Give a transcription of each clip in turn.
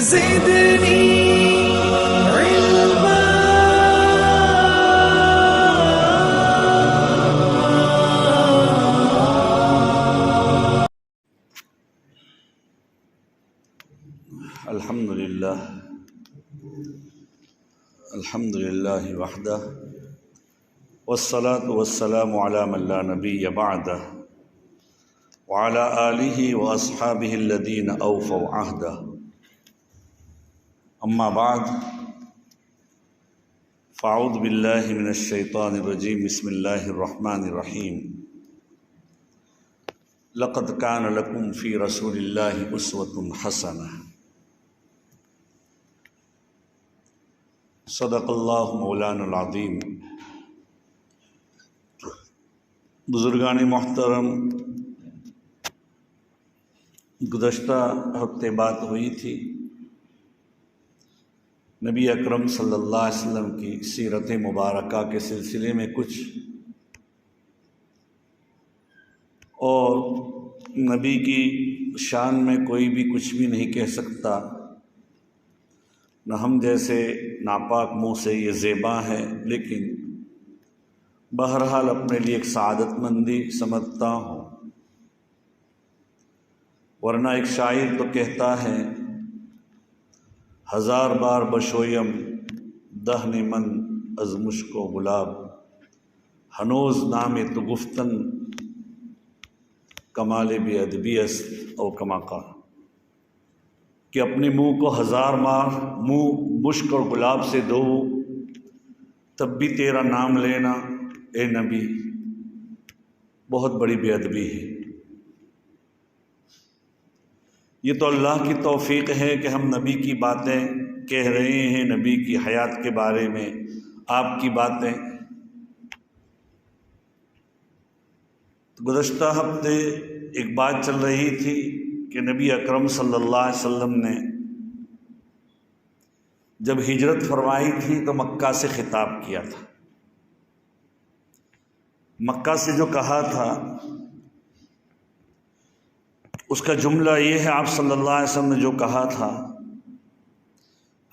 زدني علما. الحمد لله وحده والصلاة والسلام على من لا نبي بعده وعلى آله وأصحابه الذين أوفوا عهده. أما بعد فأعوذ بالله من الشيطان الرجيم. بسم الله الرحمن الرحيم. لقد كان لكم في رسول الله أسوة حسنة. صدق اللہ مولانا العظیم. بزرگان محترم، گزشتہ ہفتے بات ہوئی تھی نبی اکرم صلی اللہ علیہ وسلم کی سیرت مبارکہ کے سلسلے میں کچھ، اور نبی کی شان میں کوئی بھی کچھ بھی نہیں کہہ سکتا، نہ ہم جیسے ناپاک منہ سے یہ زیبا ہے، لیکن بہرحال اپنے لیے ایک سعادت مندی سمجھتا ہوں. ورنہ ایک شاعر تو کہتا ہے، ہزار بار بشویم دہن من از مشک و گلاب، ہنوز نام تو گفتن کمال بے ادبی است او کما قال، کہ اپنے منہ کو ہزار بار منہ مشک اور گلاب سے دھو تب بھی تیرا نام لینا اے نبی بہت بڑی بے ادبی ہے. یہ تو اللہ کی توفیق ہے کہ ہم نبی کی باتیں کہہ رہے ہیں، نبی کی حیات کے بارے میں آپ کی باتیں. گزشتہ ہفتے ایک بات چل رہی تھی کہ نبی اکرم صلی اللہ علیہ وسلم نے جب ہجرت فرمائی تھی تو مکہ سے خطاب کیا تھا. مکہ سے جو کہا تھا اس کا جملہ یہ ہے، آپ صلی اللہ علیہ وسلم نے جو کہا تھا،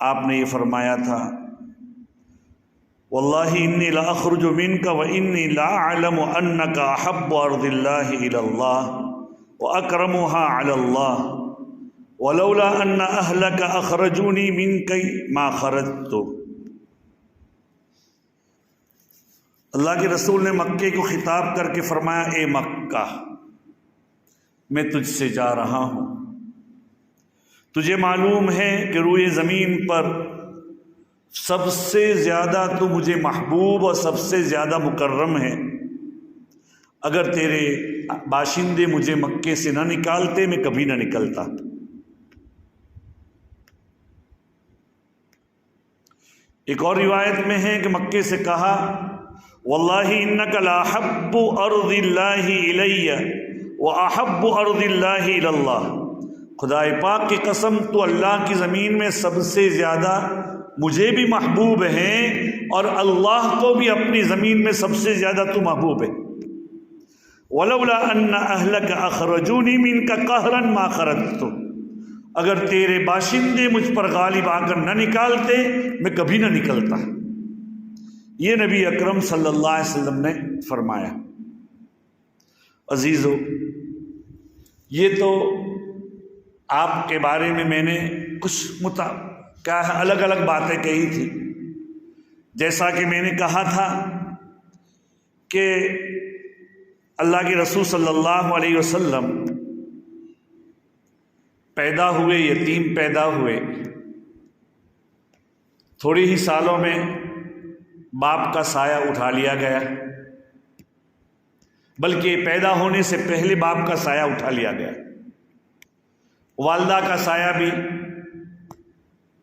آپ نے یہ فرمایا تھا، واللہ انی لا اخرج منک وانی لا اعلم انک احب ارض اللہ الی اللہ واکرمها علی اللہ ولولا ان اہلک اخرجونی منک ما خرجت. اللہ کے رسول نے مکے کو خطاب کر کے فرمایا، اے مکہ میں تجھ سے جا رہا ہوں، تجھے معلوم ہے کہ روئے زمین پر سب سے زیادہ تو مجھے محبوب اور سب سے زیادہ مکرم ہے. اگر تیرے باشندے مجھے مکے سے نہ نکالتے میں کبھی نہ نکلتا. ایک اور روایت میں ہے کہ مکے سے کہا، واللہ انک لاحب ارض اللہ الی واحب ارض اللہ الی اللہ. خدا پاک کی قسم تو اللہ کی زمین میں سب سے زیادہ مجھے بھی محبوب ہیں اور اللہ کو بھی اپنی زمین میں سب سے زیادہ تو محبوب ہے. ولولا ان اہلک اخرجونی منک قہرا ما خرجت. اگر تیرے باشندے مجھ پر غالب آ کر نہ نکالتے میں کبھی نہ نکلتا. یہ نبی اکرم صلی اللہ علیہ وسلم نے فرمایا. عزیزو، یہ تو آپ کے بارے میں نے کچھ الگ الگ باتیں کہی تھی. جیسا کہ میں نے کہا تھا کہ اللہ کے رسول صلی اللہ علیہ وسلم پیدا ہوئے، یتیم پیدا ہوئے، تھوڑے ہی سالوں میں باپ کا سایہ اٹھا لیا گیا، بلکہ پیدا ہونے سے پہلے باپ کا سایہ اٹھا لیا گیا. والدہ کا سایہ بھی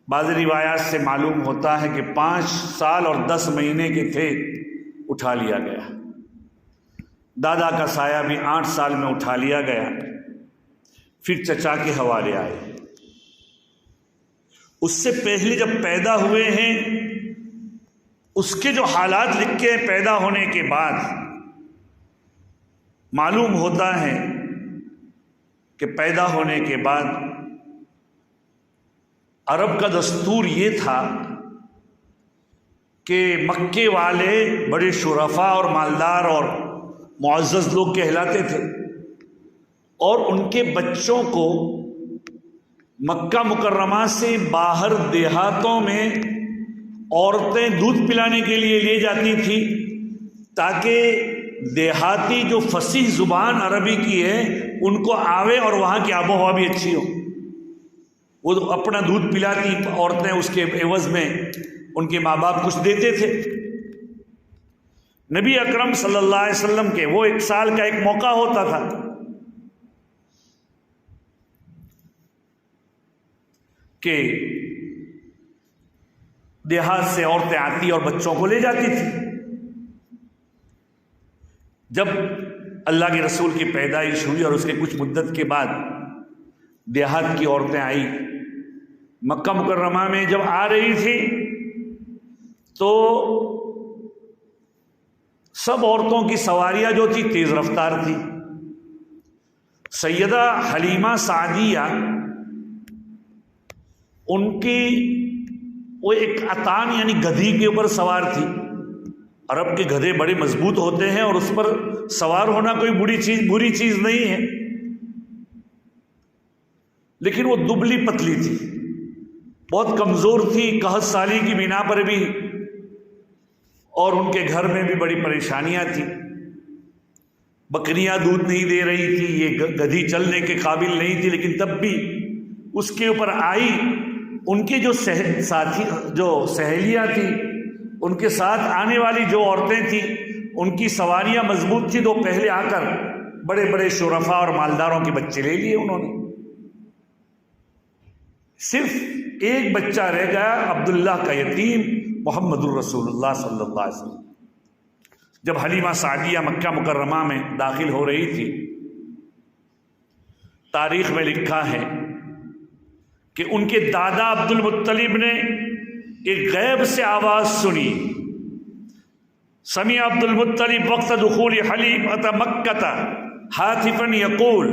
بعض روایات سے معلوم ہوتا ہے کہ 5 سال اور 10 مہینے کے تھے، اٹھا لیا گیا. دادا کا سایہ بھی 8 سال میں اٹھا لیا گیا. پھر چچا کے حوالے آئے. اس سے پہلے جب پیدا ہوئے ہیں اس کے جو حالات لکھے ہیں پیدا ہونے کے بعد، معلوم ہوتا ہے کہ پیدا ہونے کے بعد عرب کا دستور یہ تھا کہ مکے والے بڑے شرفا اور مالدار اور معزز لوگ کہلاتے تھے، اور ان کے بچوں کو مکہ مکرمہ سے باہر دیہاتوں میں عورتیں دودھ پلانے کے لیے لے جاتی تھی، تاکہ دیہاتی جو فصیح زبان عربی کی ہے ان کو آوے اور وہاں کی آب و ہوا بھی اچھی ہو۔ وہ اپنا دودھ پلاتی عورتیں، اس کے عوض میں ان کے ماں باپ کچھ دیتے تھے۔ نبی اکرم صلی اللہ علیہ وسلم کے وہ 1 سال کا ایک موقع ہوتا تھا کہ دیہات سے عورتیں آتی اور بچوں کو لے جاتی تھی۔ جب اللہ کے رسول کی پیدائش ہوئی اور اس کے کچھ مدت کے بعد دیہات کی عورتیں آئی، مکہ مکرمہ میں جب آ رہی تھی تو سب عورتوں کی سواریاں جو تھی تیز رفتار تھی۔ سیدہ حلیمہ سعدیہ ان کی وہ ایک اتان یعنی گدھی کے اوپر سوار تھی۔ عرب کے گدھے بڑے مضبوط ہوتے ہیں اور اس پر سوار ہونا کوئی بری چیز نہیں ہے، لیکن وہ دبلی پتلی تھی، بہت کمزور تھی، قحط سالی کی بنا پر بھی، اور ان کے گھر میں بھی بڑی پریشانیاں تھیں۔ بکریاں دودھ نہیں دے رہی تھی، یہ گدھی چلنے کے قابل نہیں تھی، لیکن تب بھی اس کے اوپر آئی۔ ان کے جو ساتھی جو سہیلیاں تھیں، ان کے ساتھ آنے والی جو عورتیں تھیں، ان کی سواریاں مضبوط تھی، تو پہلے آ کر بڑے بڑے شرفا اور مالداروں کے بچے لے لیے انہوں نے۔ صرف ایک بچہ رہ گیا، عبداللہ کا یتیم، محمد الرسول اللہ صلی اللہ علیہ وسلم۔ جب حلیمہ سعدیہ مکہ مکرمہ میں داخل ہو رہی تھی، تاریخ میں لکھا ہے کہ ان کے دادا عبد المطلب نے ایک غیب سے آواز سنی۔ سمع عبد المطلب وقت دخول حلیمۃ مکہ ہاتفا یقول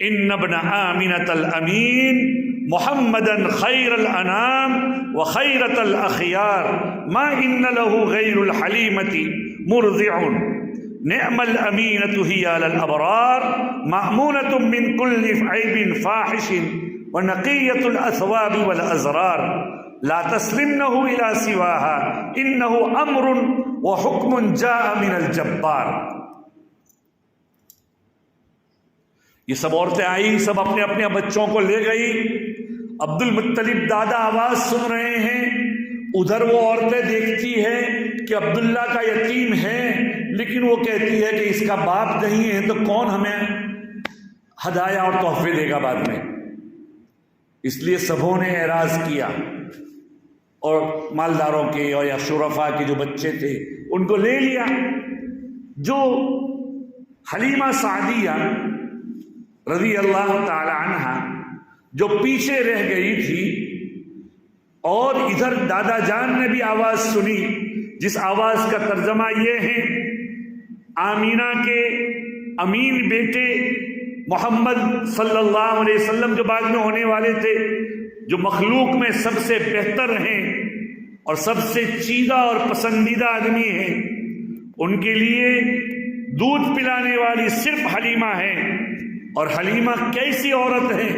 ان ابن آمنۃ الامین محمدا خیر الانام وخیرۃ الاخیار ما ان له غیر الحلیمۃ مرضع نعم الامینۃ ہی علی الابرار مأمونۃ من کل عیب فاحش ونقیۃ الاثواب والازرار لا تسلمنہ الی سواہا انہ امر وحکم جاء من الجبار۔ یہ سب عورتیں آئی، سب اپنے اپنے بچوں کو لے گئی۔ عبد المطلب دادا آواز سن رہے ہیں، ادھر وہ عورتیں دیکھتی ہے کہ عبداللہ کا یتیم ہے، لیکن وہ کہتی ہے کہ اس کا باپ نہیں ہے تو کون ہمیں ہدایہ اور تحفے دے گا بعد میں۔ اس لیے سبوں نے اعراض کیا اور مالداروں کے اور یا شرفا کے جو بچے تھے ان کو لے لیا۔ جو حلیمہ سعدیہ رضی اللہ تعالی عنہا جو پیچھے رہ گئی تھی، اور ادھر دادا جان نے بھی آواز سنی، جس آواز کا ترجمہ یہ ہے آمینہ کے امین بیٹے محمد صلی اللہ علیہ وسلم جو بعد میں ہونے والے تھے، جو مخلوق میں سب سے بہتر ہیں اور سب سے چیدہ اور پسندیدہ آدمی ہیں، ان کے لیے دودھ پلانے والی صرف حلیمہ ہے۔ اور حلیمہ کیسی عورت ہے،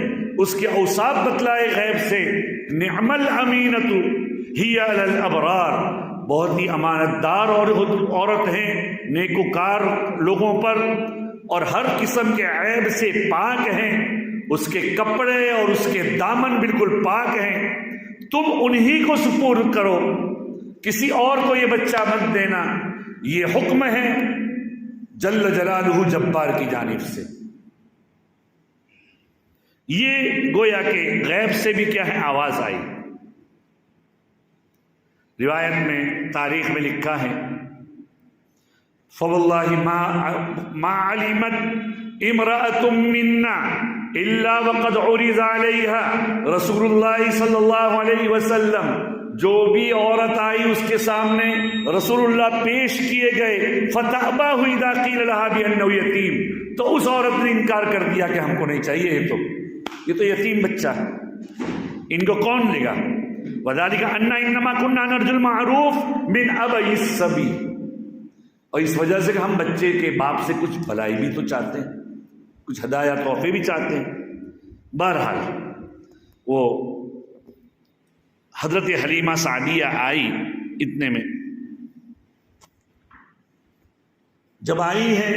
اس کے اوصاف بتلائے غیب سے، نعم الامینۃ ہی علی الابرار، بہت ہی امانت دار عورت ہیں نیکوکار لوگوں پر، اور ہر قسم کے عیب سے پاک ہیں، اس کے کپڑے اور اس کے دامن بالکل پاک ہیں۔ تم انہی کو سپرد کرو، کسی اور کو یہ بچہ مت دینا، یہ حکم ہے جل جلالہ جبار کی جانب سے۔ یہ گویا کہ غیب سے بھی کیا ہے آواز آئی۔ روایت میں تاریخ میں لکھا ہے فواللہ ما علمت امرأۃ منا الا وقد عرض علیہا رسول اللہ صلی اللہ علیہ وسلم، جو بھی عورت آئی اس کے سامنے رسول اللہ پیش کیے گئے، فتأبا اذا قیل لها بأنه یتیم، تو اس عورت نے انکار کر دیا کہ ہم کو نہیں چاہیے، یہ تو یتیم بچہ ہے۔ ان کو کون لے گا؟ وَذَلِكَ أَنَّا إِنَّمَا كُنَّا نَرْجُو الْمَعْرُوفَ مِنْ أَبَوِي السَّبِيلِ، اور اس وجہ سے کہ ہم بچے کے باپ سے کچھ بھلائی بھی تو چاہتے ہیں، کچھ ہدایہ تحفے بھی چاہتے ہیں۔ بہرحال وہ حضرت حلیمہ سعدیہ آئی، اتنے میں جب آئی ہے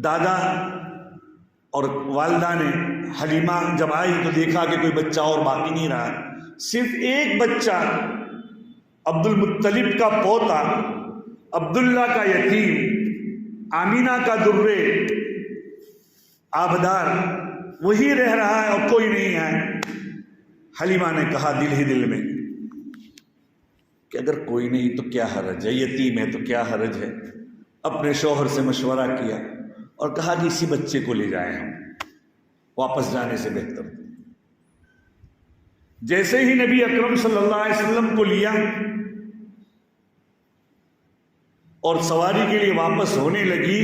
دادا اور والدہ نے، حلیمہ جب آئی تو دیکھا کہ کوئی بچہ اور باقی نہیں رہا، صرف ایک بچہ عبد المطلب کا پوتا، عبداللہ کا یتیم، آمینہ کا درے آبدار، وہی رہ رہا ہے اور کوئی نہیں ہے۔ حلیمہ نے کہا دل ہی دل میں کہ اگر کوئی نہیں تو کیا حرج ہے، یتیم ہے تو کیا حرج ہے۔ اپنے شوہر سے مشورہ کیا اور کہا کہ اسی بچے کو لے جائیں، ہم واپس جانے سے بہتر۔ جیسے ہی نبی اکرم صلی اللہ علیہ وسلم کو لیا اور سواری کے لیے واپس ہونے لگی،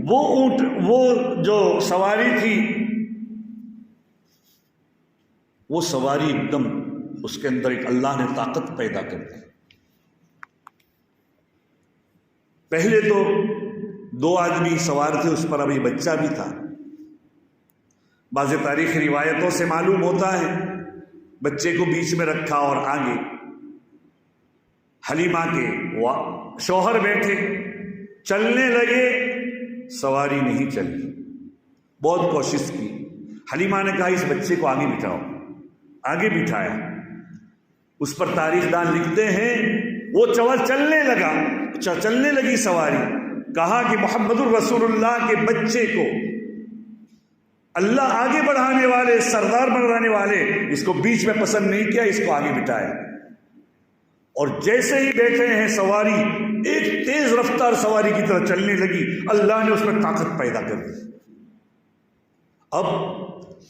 وہ اونٹ، وہ جو سواری تھی، وہ سواری ایک دم اس کے اندر ایک اللہ نے طاقت پیدا کر دی۔ پہلے تو 2 آدمی سوار تھے، اس پر ابھی بچہ بھی تھا۔ بعض تاریخی روایتوں سے معلوم ہوتا ہے بچے کو بیچ میں رکھا اور آگے حلیمہ کے شوہر بیٹھے، چلنے لگے، سواری نہیں چلی، بہت کوشش کی۔ حلیمہ نے کہا اس بچے کو آگے بٹھاؤ، آگے بٹھایا۔ اس پر تاریخ دان لکھتے ہیں وہ چلنے لگا، چلنے لگی سواری۔ کہا کہ محمد الرسول اللہ کے بچے کو اللہ آگے بڑھانے والے، سردار بنانے والے، اس کو بیچ میں پسند نہیں کیا، اس کو آگے بٹھایا۔ اور جیسے ہی بیٹھے ہیں سواری ایک تیز رفتار سواری کی طرح چلنے لگی، اللہ نے اس میں طاقت پیدا کر دی۔ اب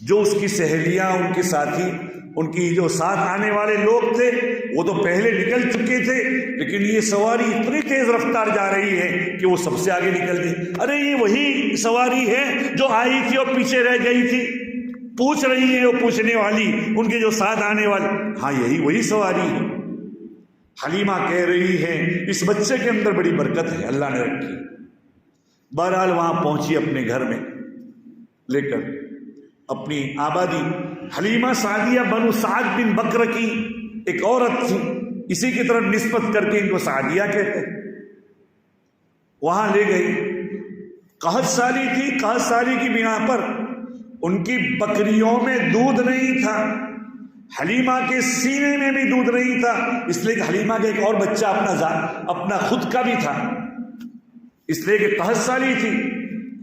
جو اس کی سہیلیاں، ان کے ساتھی، ان کی جو ساتھ آنے والے لوگ تھے، وہ تو پہلے نکل چکے تھے، لیکن یہ سواری اتنی تیز رفتار جا رہی ہے کہ وہ سب سے آگے نکل گئی۔ ارے یہ وہی سواری ہے جو آئی تھی اور پیچھے رہ گئی تھی، پوچھ رہی ہے وہ پوچھنے والی، ان کے جو ساتھ آنے والے، ہاں یہی وہی سواری ہے۔ حلیمہ کہہ رہی ہے اس بچے کے اندر بڑی برکت ہے، اللہ نے رکھی۔ بہرحال وہاں پہنچی اپنے گھر میں لے کر اپنی آبادی۔ حلیمہ سعدیہ بنو سعد بن بکر کی ایک عورت تھی، اسی کی طرف نسبت کر کے ان کو سعدیہ کہتے۔ وہاں لے گئی، قحط سالی تھی، قحط سالی کی بنا پر ان کی بکریوں میں دودھ نہیں تھا، حلیمہ کے سینے میں بھی دودھ نہیں تھا، اس لیے کہ حلیمہ کا ایک اور بچہ اپنا خود کا بھی تھا، اس لیے کہ قحط سالی تھی۔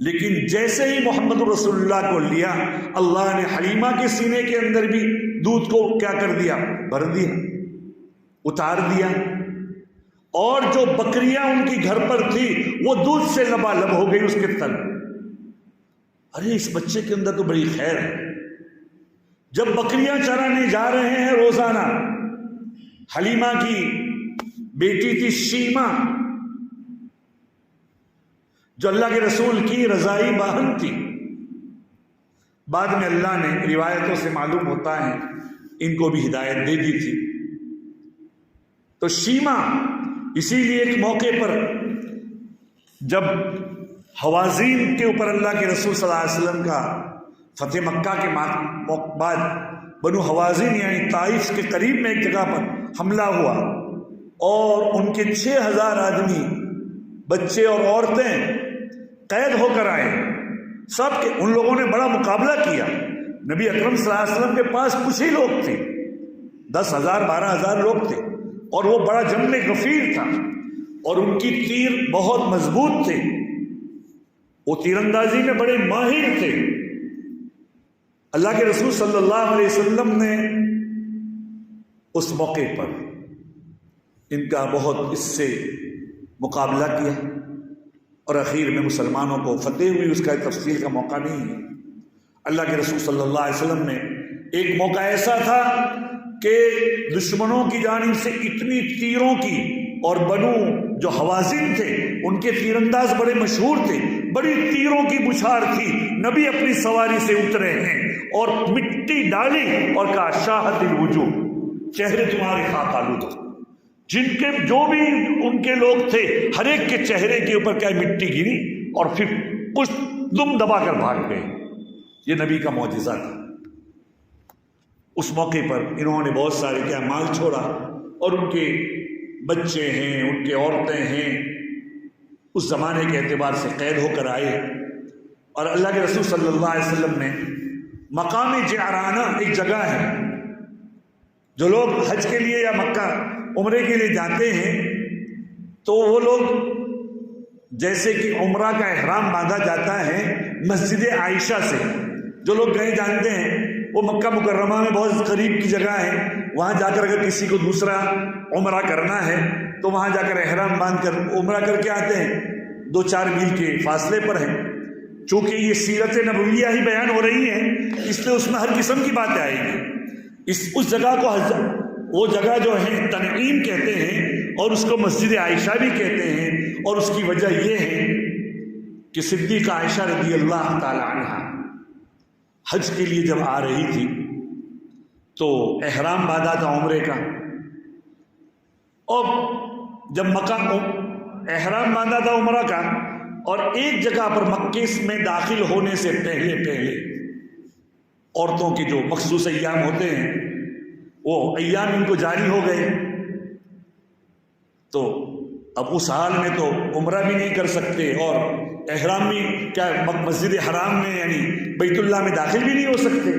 لیکن جیسے ہی محمد رسول اللہ کو لیا، اللہ نے حلیمہ کے سینے کے اندر بھی دودھ کو کیا کر دیا، بھر دیا، اتار دیا، اور جو بکریاں ان کی گھر پر تھی وہ دودھ سے لبالب ہو گئی اس کے تن۔ ارے اس بچے کے اندر تو بڑی خیر ہے۔ جب بکریاں چرانے جا رہے ہیں روزانہ، حلیمہ کی بیٹی تھی شیمہ، جو اللہ کے رسول کی رضائی باہن تھی، بعد میں اللہ نے روایتوں سے معلوم ہوتا ہے ان کو بھی ہدایت دے دی تھی۔ تو شیمہ اسی لیے ایک موقع پر جب حوازین کے اوپر اللہ کے رسول صلی اللہ علیہ وسلم کا فتح مکہ کے بعد بنو حوازین یعنی طائف کے قریب میں ایک جگہ پر حملہ ہوا، اور ان کے 6000 آدمی، بچے اور عورتیں قید ہو کر آئے، سب کے ان لوگوں نے بڑا مقابلہ کیا۔ نبی اکرم صلی اللہ علیہ وسلم کے پاس کچھ ہی لوگ تھے، 10,000 12,000 لوگ تھے، اور وہ بڑا جنگ غفیر تھا، اور ان کی تیر بہت مضبوط تھے، وہ تیر اندازی میں بڑے ماہر تھے۔ اللہ کے رسول صلی اللہ علیہ وسلم نے اس موقع پر ان کا بہت اس سے مقابلہ کیا، اور اخیر میں مسلمانوں کو فتح ہوئی۔ اس کا تفصیل کا موقع نہیں ہے۔ اللہ کے رسول صلی اللہ علیہ وسلم نے ایک موقع ایسا تھا کہ دشمنوں کی جانب سے اتنی تیروں کی، اور بنو جو حوازن تھے ان کے تیر انداز بڑے مشہور تھے، بڑی تیروں کی بچھار تھی، نبی اپنی سواری سے اترے ہیں اور مٹی ڈالی اور کہا شاہد الوجوہ، چہرے تمہارے خاک آلود ہو۔ جن کے جو بھی ان کے لوگ تھے ہر ایک کے چہرے کے اوپر کیا مٹی گری اور پھر کچھ دم دبا کر بھاگ گئے۔ یہ نبی کا معجزہ تھا۔ اس موقع پر انہوں نے بہت سارے کیا مال چھوڑا، اور ان کے بچے ہیں، ان کے عورتیں ہیں، اس زمانے کے اعتبار سے قید ہو کر آئے۔ اور اللہ کے رسول صلی اللہ علیہ وسلم نے مقام جعرانہ ایک جگہ ہے، جو لوگ حج کے لیے یا مکہ عمرے کے لیے جاتے ہیں تو وہ لوگ جیسے کہ عمرہ کا احرام باندھا جاتا ہے مسجد عائشہ سے، جو لوگ گئے جانتے ہیں وہ مکہ مکرمہ میں بہت قریب کی جگہ ہے، وہاں جا کر اگر کسی کو دوسرا عمرہ کرنا ہے تو وہاں جا کر احرام باندھ کر عمرہ کر کے آتے ہیں، 2-4 میل کے فاصلے پر ہیں۔ چونکہ یہ سیرت نبویہ ہی بیان ہو رہی ہے اس لیے اس میں ہر قسم کی باتیں آئیں گی۔ اس جگہ کو وہ جگہ جو ہے تنعیم کہتے ہیں، اور اس کو مسجد عائشہ بھی کہتے ہیں، اور اس کی وجہ یہ ہے کہ صدیقہ عائشہ رضی اللہ تعالی عنہ حج کے لیے جب آ رہی تھی تو احرام باندھا تھا عمرے کا، اور جب مکہ احرام باندھا تھا عمرہ کا، اور ایک جگہ پر مکے میں داخل ہونے سے پہلے عورتوں کے جو مخصوص ایام ہوتے ہیں وہ ایام ان کو جاری ہو گئے، تو اب اس حال میں تو عمرہ بھی نہیں کر سکتے اور احرام بھی کیا مسجد حرام میں یعنی بیت اللہ میں داخل بھی نہیں ہو سکتے،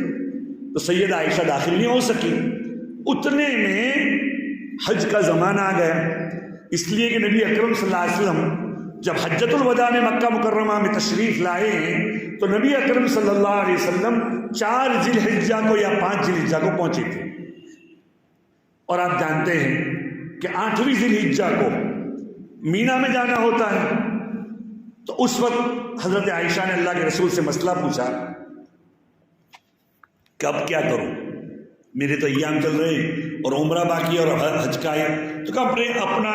تو سیدہ عائشہ داخل نہیں ہو سکی۔ اتنے میں حج کا زمانہ آ گیا، اس لیے کہ نبی اکرم صلی اللہ علیہ وسلم جب حجۃ الوداع میں مکہ مکرمہ میں تشریف لائے ہیں تو نبی اکرم صلی اللہ علیہ وسلم 4 ذی الحجہ کو یا 5 ذی الحجہ کو پہنچے تھے، اور آپ جانتے ہیں کہ 8ویں ذی الحجہ کو مینا میں جانا ہوتا ہے۔ تو اس وقت حضرت عائشہ نے اللہ کے رسول سے مسئلہ پوچھا کہ اب کیا کروں، میرے تو ایام چل رہے ہیں اور عمرہ باقی اور حج کا ہے، تو کہ اپنا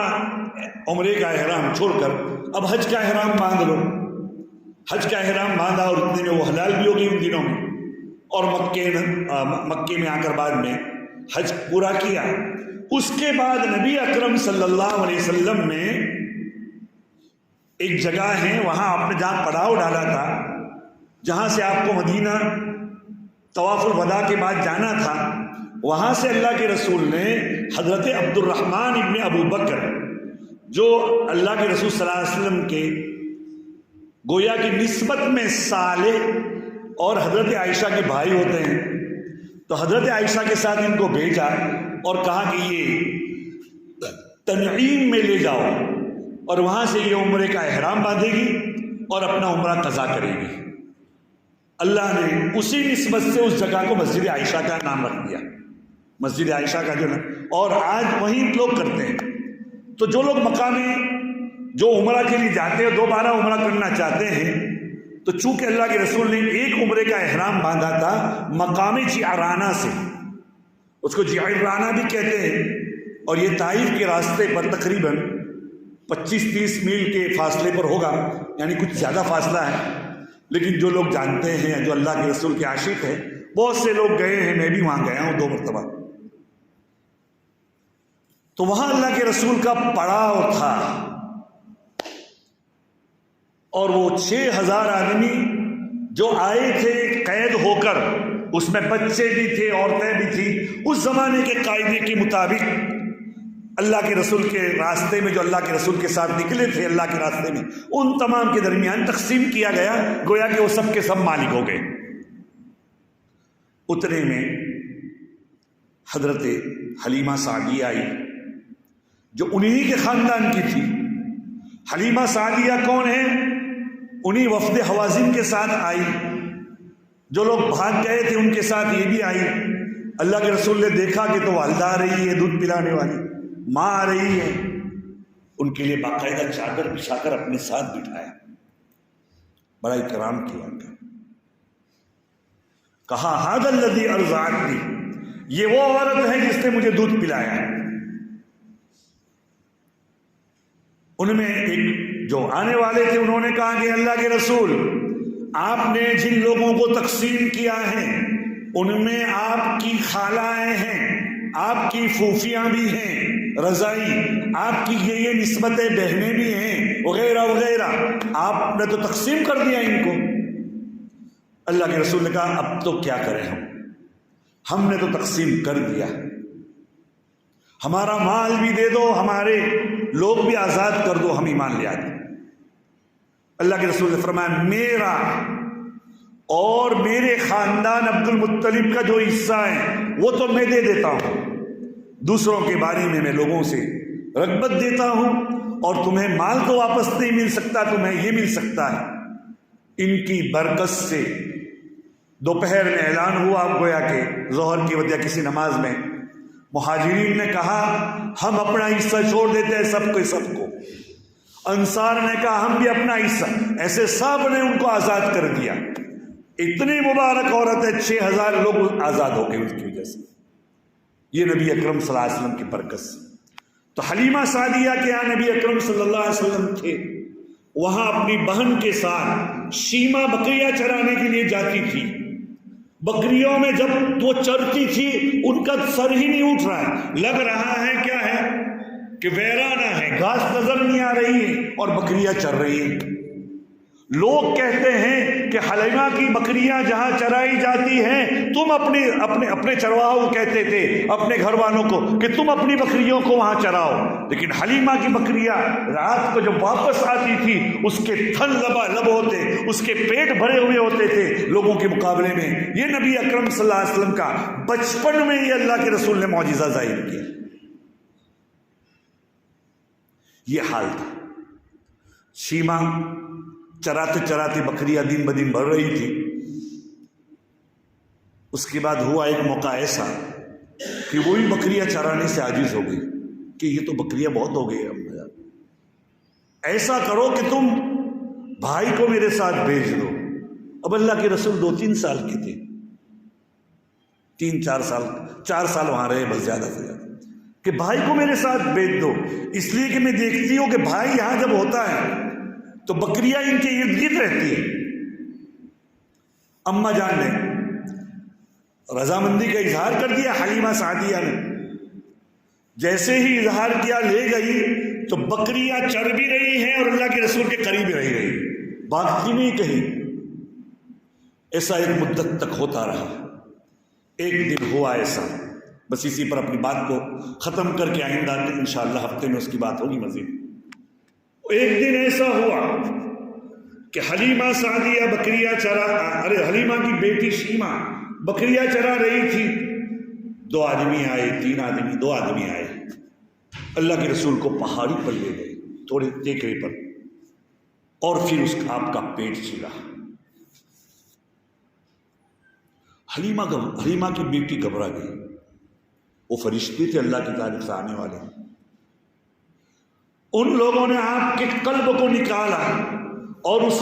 عمرے کا احرام چھوڑ کر اب حج کا احرام باندھ لو۔ حج کا احرام باندھا اور اتنے میں وہ حلال بھی ہو گئی ان دنوں میں، اور مکے میں آ کر بعد میں حج پورا کیا۔ اس کے بعد نبی اکرم صلی اللہ علیہ وسلم نے ایک جگہ ہے وہاں آپ نے جہاں پڑاؤ ڈالا تھا، جہاں سے آپ کو مدینہ طواف الوداع کے بعد جانا تھا، وہاں سے اللہ کے رسول نے حضرت عبد الرحمن ابن ابو بکر، جو اللہ کے رسول صلی اللہ علیہ وسلم کے گویا کی نسبت میں صالح اور حضرت عائشہ کے بھائی ہوتے ہیں، تو حضرت عائشہ کے ساتھ ان کو بھیجا اور کہا کہ یہ تنعیم میں لے جاؤ اور وہاں سے یہ عمرے کا احرام باندھے گی اور اپنا عمرہ قضا کرے گی۔ اللہ نے اسی نسبت سے اس جگہ کو مسجد عائشہ کا نام رکھ دیا، مسجد عائشہ کا جو اور آج وہیں لوگ کرتے ہیں۔ تو جو لوگ مکہ میں جو عمرہ کے لیے جاتے ہیں دوبارہ عمرہ کرنا چاہتے ہیں، تو چونکہ اللہ کے رسول نے ایک عمرے کا احرام باندھا تھا مقام جعرانہ سے، اس کو جعرانہ بھی کہتے ہیں، اور یہ طائف کے راستے پر تقریباً 25-30 میل کے فاصلے پر ہوگا، یعنی کچھ زیادہ فاصلہ ہے، لیکن جو لوگ جانتے ہیں جو اللہ کے رسول کے عاشق ہیں بہت سے لوگ گئے ہیں، میں بھی وہاں گیا ہوں 2 مرتبہ۔ تو وہاں اللہ کے رسول کا پڑاؤ تھا، اور وہ 6000 آدمی جو آئے تھے قید ہو کر، اس میں بچے بھی تھے عورتیں بھی تھی، اس زمانے کے قاعدے کے مطابق اللہ کے رسول کے راستے میں جو اللہ کے رسول کے ساتھ نکلے تھے اللہ کے راستے میں، ان تمام کے درمیان تقسیم کیا گیا، گویا کہ وہ سب کے سب مالک ہو گئے۔ اتنے میں حضرت حلیمہ سعدیہ آئی جو انہی کے خاندان کی تھی۔ حلیمہ سعدیہ کون ہے؟ انہی وفد حوازن کے ساتھ آئی، جو لوگ بھاگ گئے تھے ان کے ساتھ یہ بھی آئی۔ اللہ کے رسول نے دیکھا کہ تو والدہ آ رہی ہے، دودھ پلانے والی ماں آ رہی ہے، ان کے لیے باقاعدہ چادر بچھا کر اپنے ساتھ بٹھایا، بڑا اکرام کیا ان کا، کہا ھذا الذی ارضعتنی، یہ وہ عورت ہے جس نے مجھے دودھ پلایا ہے۔ ان میں ایک جو آنے والے تھے انہوں نے کہا کہ اللہ کے رسول، آپ نے جن لوگوں کو تقسیم کیا ہے ان میں آپ کی خالائیں ہیں، آپ کی پھوپھیاں بھی ہیں، رضائی آپ کی یہ نسبتیں بہنیں بھی ہیں، وغیرہ وغیرہ. آپ نے تو تقسیم کر دیا ان کو. اللہ کے رسول نے کہا اب تو کیا کریں ہم نے تو تقسیم کر دیا. ہمارا مال بھی دے دو، ہمارے لوگ بھی آزاد کر دو، ہم ایمان لے آتے. اللہ کے رسول نے فرمایا میرا اور میرے خاندان عبد المطلب کا جو حصہ ہے وہ تو میں دے دیتا ہوں، دوسروں کے بارے میں لوگوں سے رغبت دیتا ہوں، اور تمہیں مال تو واپس نہیں مل سکتا، تمہیں یہ مل سکتا ہے. ان کی برکت سے دوپہر میں اعلان ہوا، گویا کہ ظہر کی وجہ کسی نماز میں مہاجرین نے کہا ہم اپنا حصہ چھوڑ دیتے ہیں سب کو. انصار نے کہا ہم بھی اپنا حصہ. ایسے سب نے ان کو آزاد کر دیا. اتنی مبارک عورت ہے، 6000 لوگ آزاد ہو گئے اس کی وجہ سے. یہ نبی اکرم صلی اللہ علیہ وسلم کی برکت سے. تو حلیمہ سعدیہ کے یہاں نبی اکرم صلی اللہ علیہ وسلم تھے، وہاں اپنی بہن کے ساتھ شیمہ بکریاں چرانے کے لیے جاتی تھی. بکریوں میں جب وہ چرتی تھی ان کا سر ہی نہیں اٹھ رہا ہے، لگ رہا ہے کیا ہے کہ ویرانہ ہے، گھاس نظر نہیں آ رہی ہے اور بکریاں چر رہی ہیں. لوگ کہتے ہیں کہ حلیمہ کی بکریاں جہاں چرائی جاتی ہیں، تم اپنے چرواہوں کو کہتے تھے اپنے گھر والوں کو کہ تم اپنی بکریوں کو وہاں چراؤ. لیکن حلیمہ کی بکریاں رات کو جب واپس آتی تھی اس کے تھن لبالب ہوتے، اس کے پیٹ بھرے ہوئے ہوتے تھے لوگوں کے مقابلے میں. یہ نبی اکرم صلی اللہ علیہ وسلم کا بچپن میں یہ اللہ کے رسول نے معجزہ ظاہر کیا. یہ حال تھا. شیمہ چراتے چراتے بکریاں دن بدن بڑھ رہی تھی. اس کے بعد ہوا ایک موقع ایسا کہ وہی بکریاں چرانے سے عاجز ہو گئی کہ یہ تو بکریاں بہت ہو گئی. ایسا کرو کہ تم بھائی کو میرے ساتھ بھیج دو. اب اللہ کے رسول 2-3 سال کے تھے، 3-4 سال 4 سال وہاں رہے بس، زیادہ سے زیادہ، کہ بھائی کو میرے ساتھ بھیج دو، اس لیے کہ میں دیکھتی ہوں کہ بھائی یہاں جب ہوتا ہے تو بکریاں ان کے ارد گرد رہتی ہیں. اماں جان نے رضامندی کا اظہار کر دیا. حلیمہ سعدیہ نے جیسے ہی اظہار کیا لے گئی تو بکریاں چر بھی رہی ہیں اور اللہ کے رسول کے قریب رہ گئی، بھاگتی نہیں کہیں. ایسا ایک مدت تک ہوتا رہا. ایک دن ہوا ایسا، بس اسی پر اپنی بات کو ختم کر کے آئندہ انشاءاللہ ہفتے میں اس کی بات ہوگی مزید. ایک دن ایسا ہوا کہ حلیمہ سعدیہ حلیمہ کی بیٹی شیمہ بکریاں چرا رہی تھی. 2 آدمی آئے، 3 آدمی، 2 آدمی آئے. اللہ کے رسول کو پہاڑی پر لے گئے، تھوڑے ٹیکرے پر، اور پھر آپ کا پیٹ چلا. حلیمہ کی بیٹی گھبرا گئی. وہ فرشتے تھے اللہ کی طرف سے آنے والے. ان لوگوں نے آپ کے قلب کو نکالا اور اس